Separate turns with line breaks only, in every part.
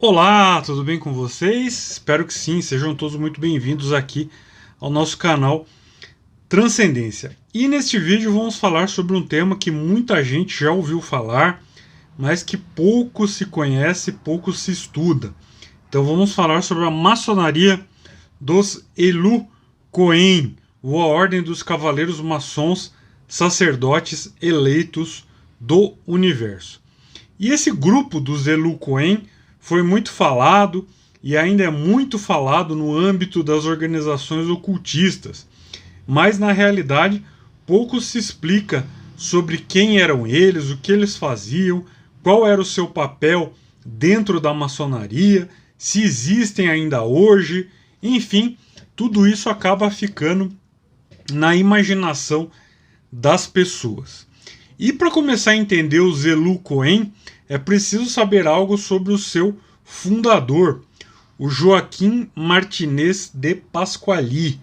Olá, tudo bem com vocês? Espero que sim, sejam todos muito bem-vindos aqui ao nosso canal Transcendência. E neste vídeo vamos falar sobre um tema que muita gente já ouviu falar, mas que pouco se conhece, pouco se estuda. Então vamos falar sobre a maçonaria dos Elu Cohen, ou a Ordem dos Cavaleiros Maçons Sacerdotes Eleitos do Universo. E esse grupo dos Elu Cohen foi muito falado e ainda é muito falado no âmbito das organizações ocultistas, mas na realidade pouco se explica sobre quem eram eles, o que eles faziam, qual era o seu papel dentro da maçonaria, se existem ainda hoje, enfim, tudo isso acaba ficando na imaginação das pessoas. E para começar a entender os Elu Cohen, é preciso saber algo sobre o seu fundador, o Joaquim Martinez de Pasqually,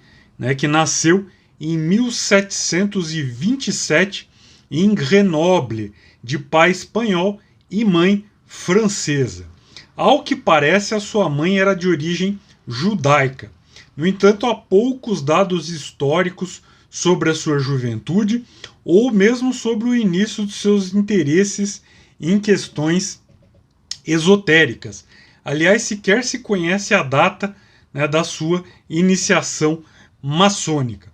que nasceu em 1727 em Grenoble, de pai espanhol e mãe francesa. Ao que parece, a sua mãe era de origem judaica. No entanto, há poucos dados históricos sobre a sua juventude ou mesmo sobre o início de seus interesses em questões esotéricas. Aliás, sequer se conhece a data da sua iniciação maçônica.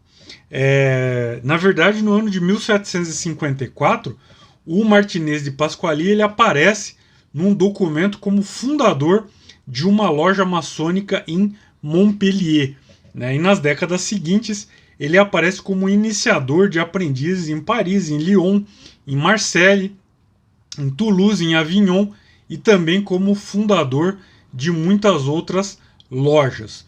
Na verdade, no ano de 1754, o Martinez de Pasqually ele aparece num documento como fundador de uma loja maçônica em Montpellier. E nas décadas seguintes, ele aparece como iniciador de aprendizes em Paris, em Lyon, em Marseille, em Toulouse, em Avignon, e também como fundador de muitas outras lojas.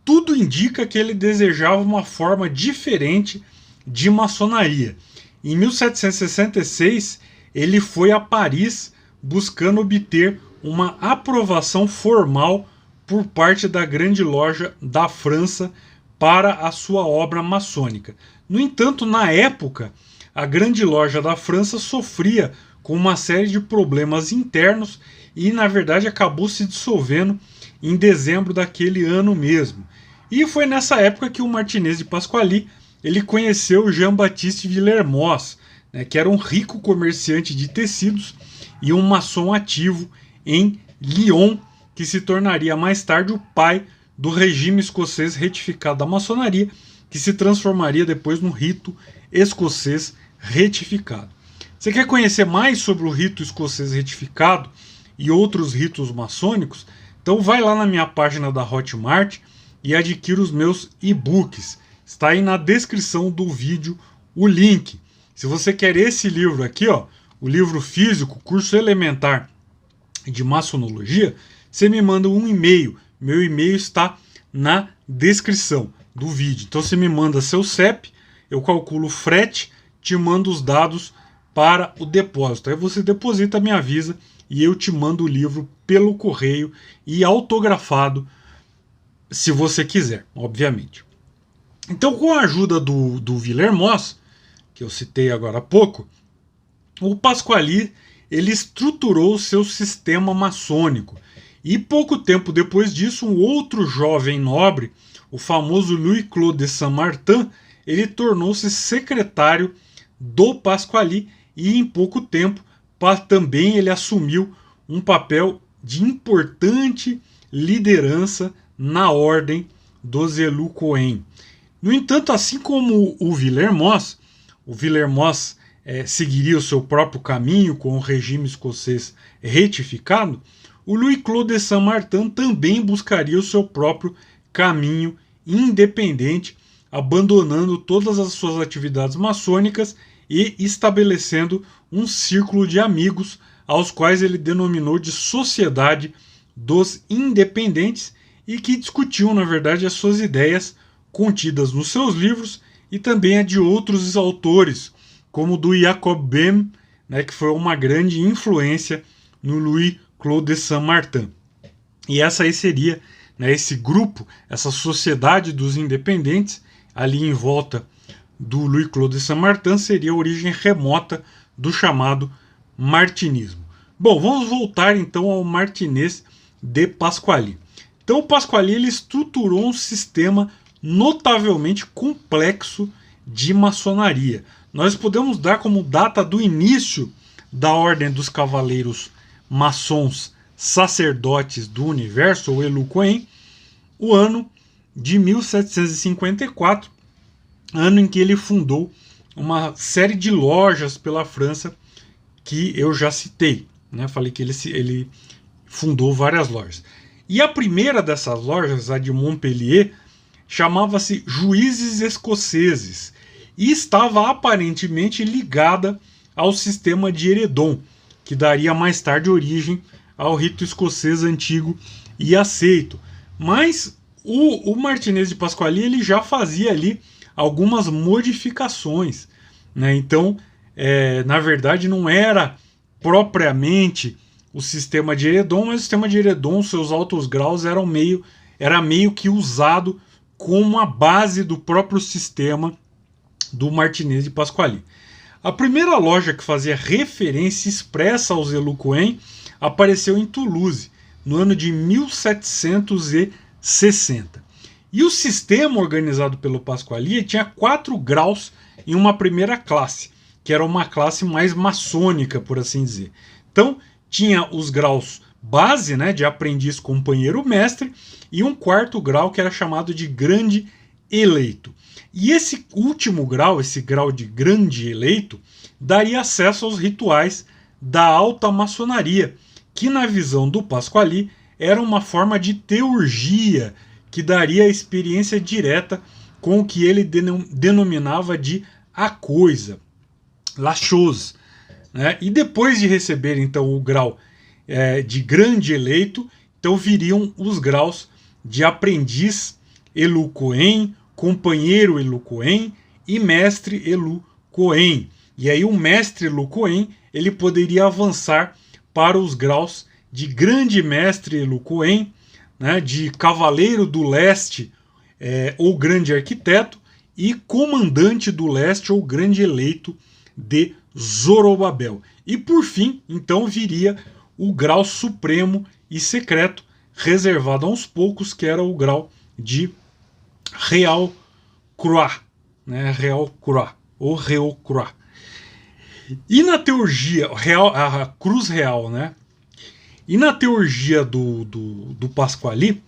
Tudo indica que ele desejava uma forma diferente de maçonaria. Em 1766, ele foi a Paris buscando obter uma aprovação formal por parte da Grande Loja da França para a sua obra maçônica. No entanto, na época, a Grande Loja da França sofria com uma série de problemas internos e, na verdade, acabou se dissolvendo em dezembro daquele ano mesmo. E foi nessa época que o Martinez de Pasqually ele conheceu Jean-Baptiste Villermoz, que era um rico comerciante de tecidos e um maçom ativo em Lyon, que se tornaria mais tarde o pai do regime escocês retificado da maçonaria, que se transformaria depois no rito escocês retificado. Você quer conhecer mais sobre o rito escocês retificado e outros ritos maçônicos? Então vai lá na minha página da Hotmart e adquira os meus e-books. Está aí na descrição do vídeo o link. Se você quer esse livro aqui, o livro físico, Curso Elementar de Maçonologia, você me manda um e-mail. Meu e-mail está na descrição do vídeo. Então você me manda seu CEP, eu calculo o frete, te mando os dados para o depósito. Aí você deposita, me avisa e eu te mando o livro pelo correio e autografado, se você quiser, obviamente. Então, com a ajuda do Villermoz, que eu citei agora há pouco, o Pasqually ele estruturou o seu sistema maçônico. E pouco tempo depois disso, um outro jovem nobre, o famoso Louis-Claude de Saint-Martin, ele tornou-se secretário do Pasqually e em pouco tempo também ele assumiu um papel de importante liderança na ordem dos Elu Cohen. No entanto, assim como o Villermoz seguiria o seu próprio caminho com o regime escocês retificado, o Louis-Claude de Saint-Martin também buscaria o seu próprio caminho independente, abandonando todas as suas atividades maçônicas e estabelecendo um círculo de amigos aos quais ele denominou de Sociedade dos Independentes e que discutiam, na verdade, as suas ideias contidas nos seus livros e também a de outros autores, como do Jacob Böhm, que foi uma grande influência no Louis-Claude de Saint-Martin. E essa aí seria, esse grupo, essa Sociedade dos Independentes, ali em volta do Louis-Claude de Saint-Martin, seria a origem remota do chamado martinismo. Bom, vamos voltar então ao Martinez de Pasquali. Então o Pasquali ele estruturou um sistema notavelmente complexo de maçonaria. Nós podemos dar como data do início da Ordem dos Cavaleiros Maçons Sacerdotes do Universo, ou Elu Cohen, o ano de 1754, ano em que ele fundou uma série de lojas pela França que eu já citei, né? Falei que ele fundou várias lojas. E a primeira dessas lojas, a de Montpellier, chamava-se Juízes Escoceses e estava aparentemente ligada ao sistema de Heredon, que daria mais tarde origem ao rito escocês antigo e aceito. Mas o Martinez de Pasquali ele já fazia ali algumas modificações, né? Então, na verdade, não era propriamente o sistema de Heredon, mas o sistema de Heredon, seus altos graus, era meio que usado como a base do próprio sistema do Martinez de Pasquali. A primeira loja que fazia referência expressa aos Elu Cohen apareceu em Toulouse, no ano de 1760. E o sistema organizado pelo Pasquali tinha 4 graus em uma primeira classe, que era uma classe mais maçônica, por assim dizer. Então, tinha os graus base, né, de aprendiz, companheiro, mestre, e um 4º grau que era chamado de grande eleito. E esse último grau, esse grau de grande eleito, daria acesso aos rituais da alta maçonaria, que na visão do Pasquali era uma forma de teurgia que daria a experiência direta com o que ele denominava de a coisa, la chose, né? E depois de receber então o grau de grande eleito, então viriam os graus de aprendiz Elu Cohen, companheiro Elu Cohen e mestre Elu Cohen. E aí o mestre Elu Cohen ele poderia avançar para os graus de grande mestre Elu Cohen, né, de cavaleiro do leste ou grande arquiteto, e comandante do leste ou grande eleito de Zorobabel. E por fim, então viria o grau supremo e secreto, reservado a uns poucos, que era o grau de Real Croix, né, Real Croix ou Real Croix. E na teurgia a cruz real, né? E na teurgia do Pasquali,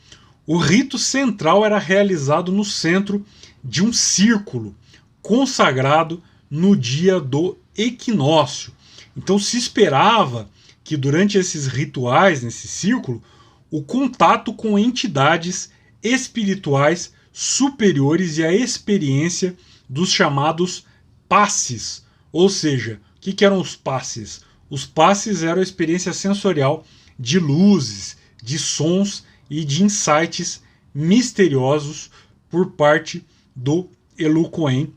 o rito central era realizado no centro de um círculo consagrado no dia do equinócio. Então se esperava que durante esses rituais, nesse círculo, o contato com entidades espirituais superiores e a experiência dos chamados passes. Ou seja, o que eram os passes? Os passes eram a experiência sensorial de luzes, de sons e de insights misteriosos por parte do Elu Cohen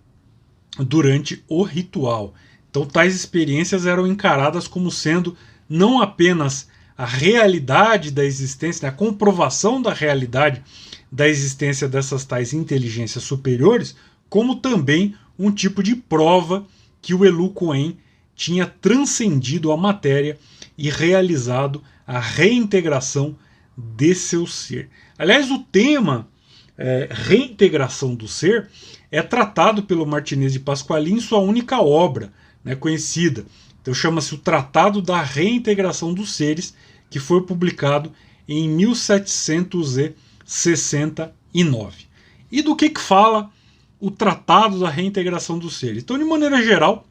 durante o ritual. Então tais experiências eram encaradas como sendo não apenas a realidade da existência, a comprovação da realidade da existência dessas tais inteligências superiores, como também um tipo de prova que o Elu Cohen tinha transcendido a matéria e realizado a reintegração de seu ser. Aliás, o tema reintegração do ser é tratado pelo Martinez de Pasquali em sua única obra, né, conhecida. Então chama-se o Tratado da Reintegração dos Seres, que foi publicado em 1769. E do que fala o Tratado da Reintegração dos Seres? Então, de maneira geral,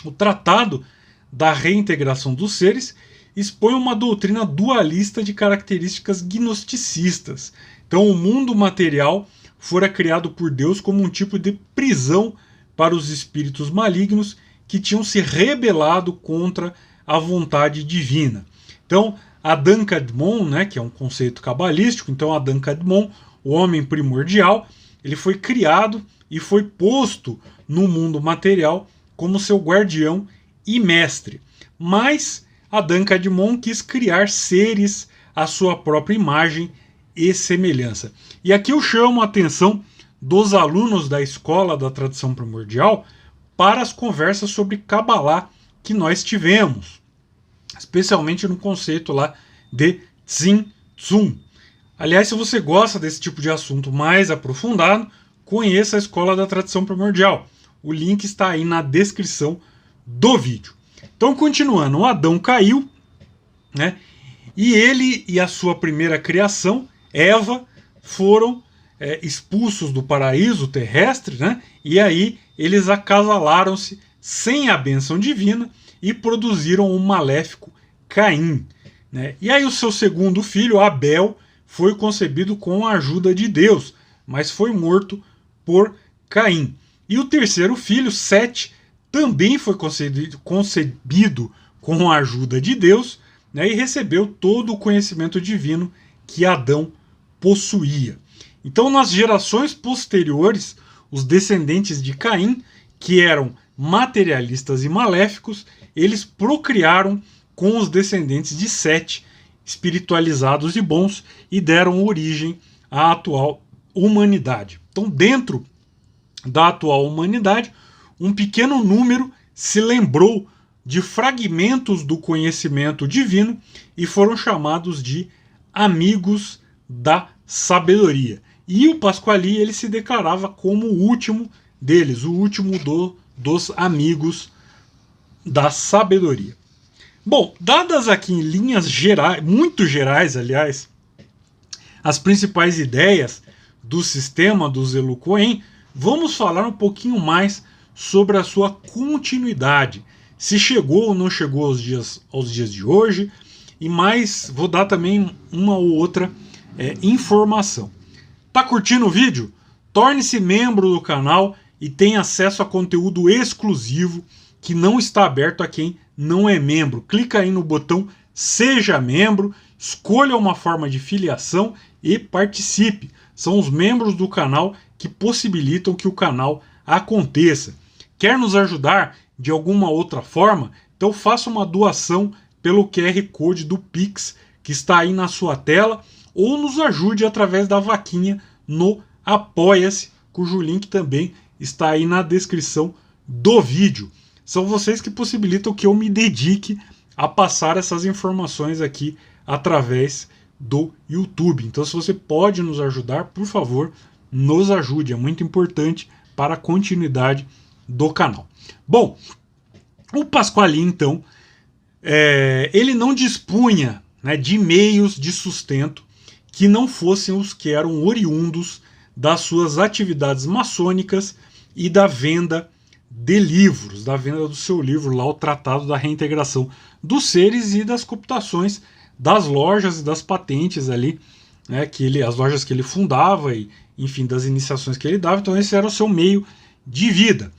o Tratado da Reintegração dos Seres expõe uma doutrina dualista de características gnosticistas. Então, o mundo material fora criado por Deus como um tipo de prisão para os espíritos malignos que tinham se rebelado contra a vontade divina. Então, Adão Kadmon, né, que é um conceito cabalístico, então Adão Kadmon, o homem primordial, ele foi criado e foi posto no mundo material como seu guardião e mestre. Mas Adão Kadmon quis criar seres à sua própria imagem e semelhança. E aqui eu chamo a atenção dos alunos da escola da tradição primordial para as conversas sobre Kabbalah que nós tivemos, especialmente no conceito lá de Tzimtzum. Tsum. Aliás, se você gosta desse tipo de assunto mais aprofundado, conheça a Escola da Tradição Primordial. O link está aí na descrição do vídeo. Então, continuando, o Adão caiu, né? E ele e a sua primeira criação, Eva, foram expulsos do paraíso terrestre, né? E aí eles acasalaram-se sem a bênção divina e produziram um maléfico Caim, né? E aí o seu segundo filho, Abel, foi concebido com a ajuda de Deus, mas foi morto por Caim. E o terceiro filho, Sete, também foi concebido com a ajuda de Deus, né, e recebeu todo o conhecimento divino que Adão possuía. Então, nas gerações posteriores, os descendentes de Caim, que eram materialistas e maléficos, eles procriaram com os descendentes de Sete, espiritualizados e bons, e deram origem à atual humanidade. Então, dentro da atual humanidade, um pequeno número se lembrou de fragmentos do conhecimento divino e foram chamados de amigos da sabedoria. E o Pasquali, ele se declarava como o último deles, o último dos amigos da sabedoria. Bom, dadas aqui em linhas gerais, muito gerais, aliás, as principais ideias do sistema do Zelu Cohen, vamos falar um pouquinho mais sobre a sua continuidade. Se chegou ou não chegou aos dias de hoje, e mais vou dar também uma ou outra informação. Tá curtindo o vídeo? Torne-se membro do canal e tenha acesso a conteúdo exclusivo que não está aberto a quem não é membro. Clica aí no botão Seja Membro, escolha uma forma de filiação e participe. São os membros do canal que possibilitam que o canal aconteça. Quer nos ajudar de alguma outra forma? Então faça uma doação pelo QR Code do Pix que está aí na sua tela, ou nos ajude através da vaquinha no Apoia-se, cujo link também está aí na descrição do vídeo. São vocês que possibilitam que eu me dedique a passar essas informações aqui através do YouTube. Então, se você pode nos ajudar, por favor, nos ajude. É muito importante para a continuidade do canal. Bom, o Pasquali, então, ele não dispunha, né, de meios de sustento que não fossem os que eram oriundos das suas atividades maçônicas e da venda de livros, da venda do seu livro lá, o Tratado da Reintegração dos Seres, e das cooptações das lojas e das patentes ali, né, as lojas que ele fundava e, enfim, das iniciações que ele dava. Então esse era o seu meio de vida.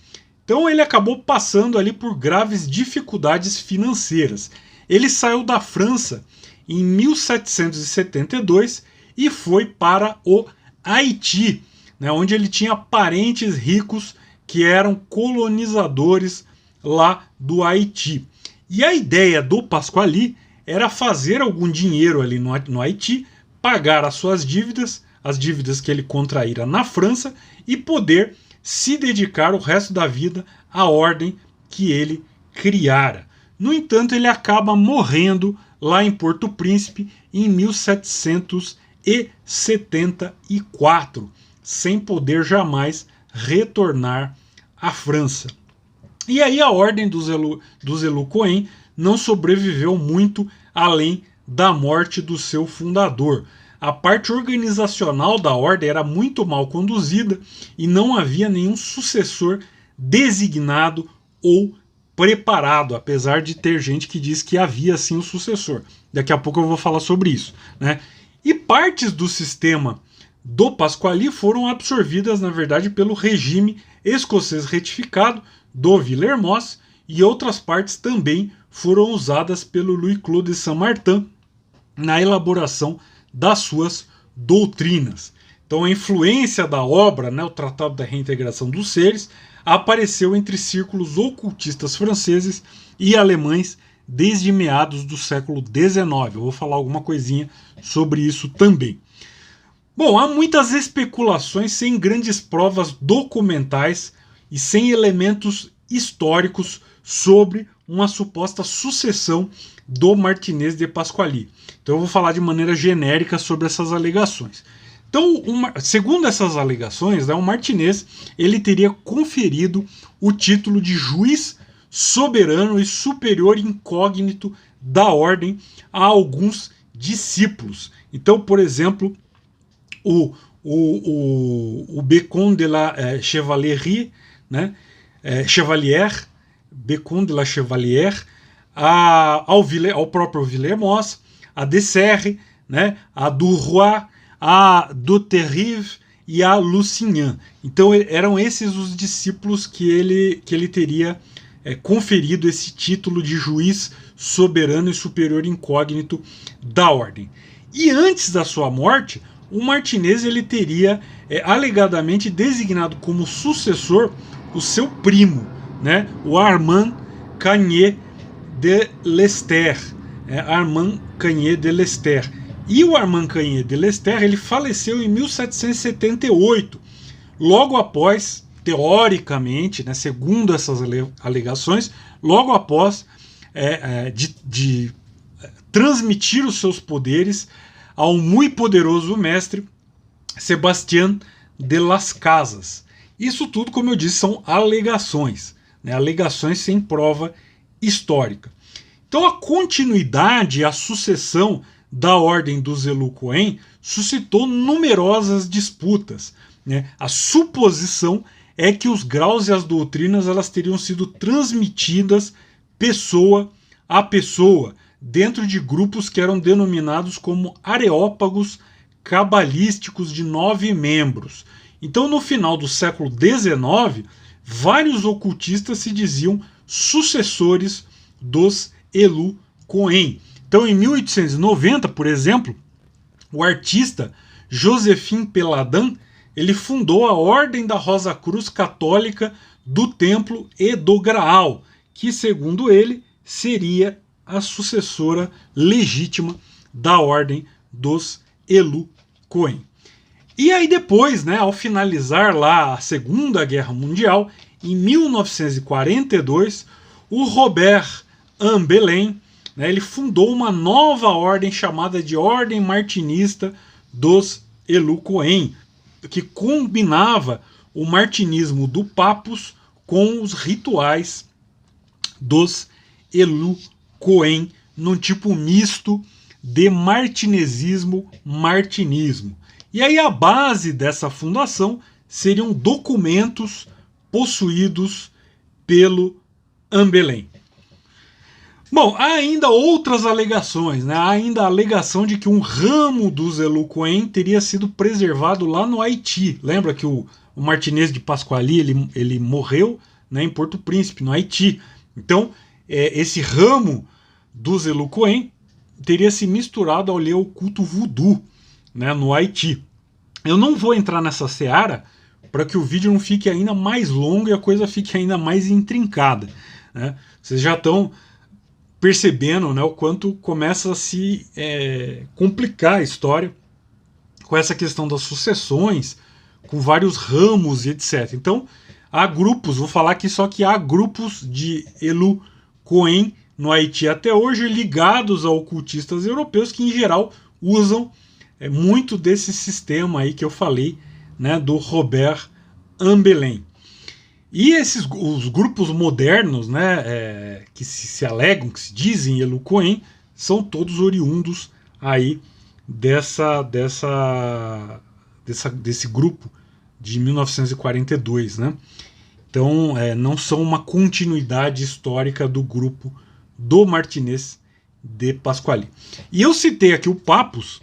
Então ele acabou passando ali por graves dificuldades financeiras. Ele saiu da França em 1772 e foi para o Haiti, né, onde ele tinha parentes ricos que eram colonizadores lá do Haiti. E a ideia do Pasquali era fazer algum dinheiro ali no Haiti, pagar as suas dívidas, as dívidas que ele contraíra na França, e poder se dedicar o resto da vida à ordem que ele criara. No entanto, ele acaba morrendo lá em Porto Príncipe em 1774, sem poder jamais retornar à França. E aí a ordem do Zelu Cohen não sobreviveu muito além da morte do seu fundador. A parte organizacional da ordem era muito mal conduzida e não havia nenhum sucessor designado ou preparado, apesar de ter gente que diz que havia sim um sucessor. Daqui a pouco eu vou falar sobre isso, né? E partes do sistema do Pasquali foram absorvidas, na verdade, pelo regime escocês retificado do Villermoz, e outras partes também foram usadas pelo Louis-Claude de Saint-Martin na elaboração das suas doutrinas. Então a influência da obra, né, o Tratado da Reintegração dos Seres, apareceu entre círculos ocultistas franceses e alemães desde meados do século XIX. Eu vou falar alguma coisinha sobre isso também. Bom, há muitas especulações sem grandes provas documentais e sem elementos históricos sobre uma suposta sucessão do Martinez de Pasquali. Então eu vou falar de maneira genérica sobre essas alegações. Então, segundo essas alegações, né, o Martinez ele teria conferido o título de juiz soberano e superior incógnito da ordem a alguns discípulos. Então, por exemplo, o Becon de la Chevalier, né, Chevalier, Becon de la Chevalier, ao próprio Villermoz, a Desserre, né, a Duroy, a Dauterive e a Lusignan. Então eram esses os discípulos que ele teria conferido esse título de juiz soberano e superior incógnito da ordem. E antes da sua morte, o Martinez ele teria alegadamente designado como sucessor o seu primo, né, o Armand Cagniet de Lester. Armand Cagniet de Lester. E o Armand Cagniet de Lester ele faleceu em 1778, logo após, teoricamente, né, segundo essas alegações, logo após de transmitir os seus poderes ao muito poderoso mestre Sebastián de las Casas. Isso tudo, como eu disse, são alegações, né, alegações sem prova histórica. Então a continuidade e a sucessão da ordem dos Elú-Cohen suscitou numerosas disputas, né? A suposição é que os graus e as doutrinas elas teriam sido transmitidas pessoa a pessoa, dentro de grupos que eram denominados como areópagos cabalísticos de 9 membros. Então, no final do século XIX, vários ocultistas se diziam sucessores dos Elú-Cohen. Então, em 1890, por exemplo, o artista Joséphine Péladan ele fundou a Ordem da Rosa Cruz Católica do Templo e do Graal, que, segundo ele, seria a sucessora legítima da Ordem dos Elú-Cohen. E aí depois, né, ao finalizar lá a Segunda Guerra Mundial, em 1942, o Robert Ambelain, né, ele fundou uma nova ordem chamada de Ordem Martinista dos Elú-Cohen, que combinava o martinismo do Papus com os rituais dos Elú-Cohen, num tipo misto de martinesismo-martinismo. E aí a base dessa fundação seriam documentos possuídos pelo Ambelain. Bom, há ainda outras alegações, né? Há ainda a alegação de que um ramo dos Elú-Cohen teria sido preservado lá no Haiti. Lembra que o Martinez de Pasquali ele morreu, né, em Porto Príncipe, no Haiti. Então, esse ramo dos Elú-Cohen teria se misturado ao culto voodoo, né, no Haiti. Eu não vou entrar nessa seara para que o vídeo não fique ainda mais longo e a coisa fique ainda mais intrincada, né? Vocês já estão percebendo, né, o quanto começa a se complicar a história com essa questão das sucessões, com vários ramos e etc. Então, há grupos, vou falar aqui só que há grupos de Elú-Cohen no Haiti até hoje ligados a ocultistas europeus que, em geral, usam muito desse sistema aí que eu falei, né, do Robert Ambelain. E os grupos modernos, né, que se alegam, que se dizem Elú-Cohen, são todos oriundos aí desse grupo de 1942, né? Então, não são uma continuidade histórica do grupo do Martinez de Pasquali. E eu citei aqui o Papus,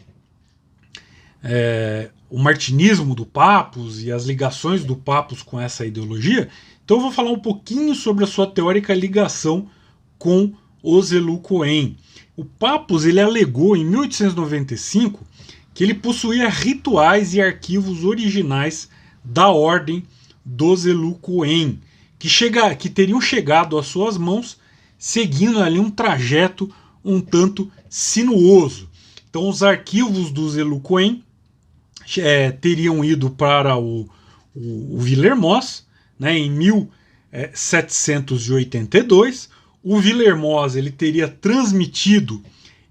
o martinismo do Papus e as ligações do Papus com essa ideologia. Então eu vou falar um pouquinho sobre a sua teórica ligação com os Elú-Cohen. O Papus ele alegou em 1895 que ele possuía rituais e arquivos originais da ordem dos Elú-Cohen, que teriam chegado às suas mãos seguindo ali um trajeto um tanto sinuoso. Então os arquivos dos Elú-Cohen teriam ido para o Villermoz, né, em 1782, o Villaermoz ele teria transmitido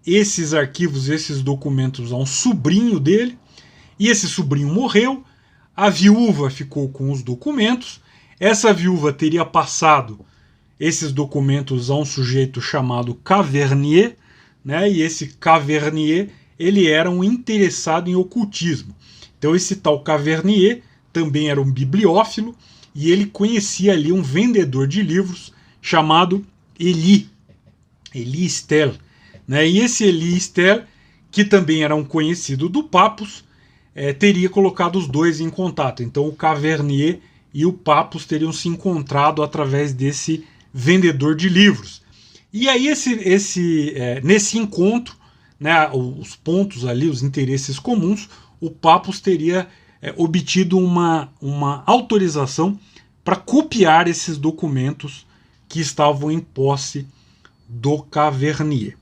esses arquivos, esses documentos a um sobrinho dele, e esse sobrinho morreu, a viúva ficou com os documentos, essa viúva teria passado esses documentos a um sujeito chamado Cavernier, né? E esse Cavernier ele era um interessado em ocultismo. Então esse tal Cavernier também era um bibliófilo e ele conhecia ali um vendedor de livros chamado Elie Stel, né? E esse Elie Stel, que também era um conhecido do Papus, teria colocado os dois em contato. Então o Cavernier e o Papus teriam se encontrado através desse vendedor de livros. E aí nesse encontro, né, os pontos ali, os interesses comuns, o Papus teria obtido uma autorização para copiar esses documentos que estavam em posse do Cavernier.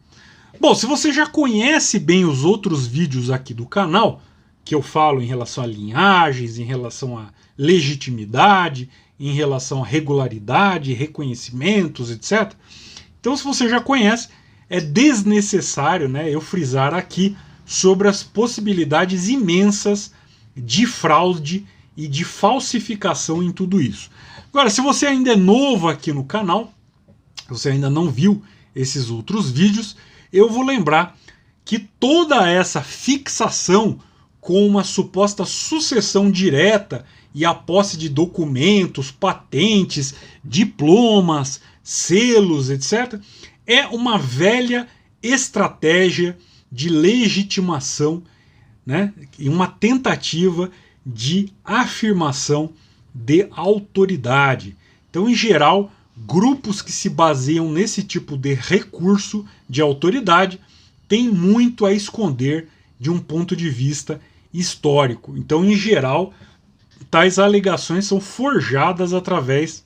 Bom, se você já conhece bem os outros vídeos aqui do canal, que eu falo em relação a linhagens, em relação a legitimidade, em relação a regularidade, reconhecimentos, etc. Então, se você já conhece, é desnecessário, né, eu frisar aqui sobre as possibilidades imensas de fraude e de falsificação em tudo isso. Agora, se você ainda é novo aqui no canal, você ainda não viu esses outros vídeos, eu vou lembrar que toda essa fixação com uma suposta sucessão direta e a posse de documentos, patentes, diplomas, selos, etc., é uma velha estratégia de legitimação, né, e uma tentativa de afirmação de autoridade. Então, em geral, grupos que se baseiam nesse tipo de recurso de autoridade têm muito a esconder de um ponto de vista histórico. Então, em geral, tais alegações são forjadas através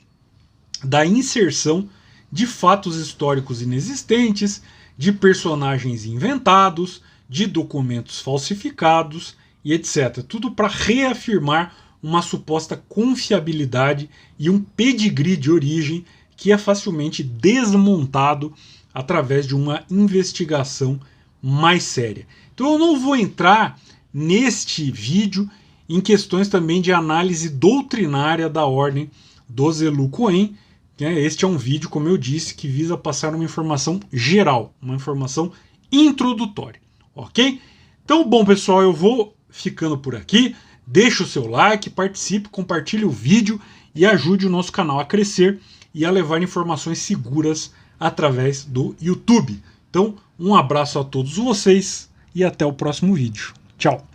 da inserção de fatos históricos inexistentes, de personagens inventados, de documentos falsificados e etc. Tudo para reafirmar uma suposta confiabilidade e um pedigree de origem que é facilmente desmontado através de uma investigação mais séria. Então eu não vou entrar neste vídeo em questões também de análise doutrinária da ordem dos Elus-Cohen. Este é um vídeo, como eu disse, que visa passar uma informação geral, uma informação introdutória, ok? Então, bom pessoal, eu vou ficando por aqui. Deixe o seu like, participe, compartilhe o vídeo e ajude o nosso canal a crescer e a levar informações seguras através do YouTube. Então, um abraço a todos vocês e até o próximo vídeo. Tchau!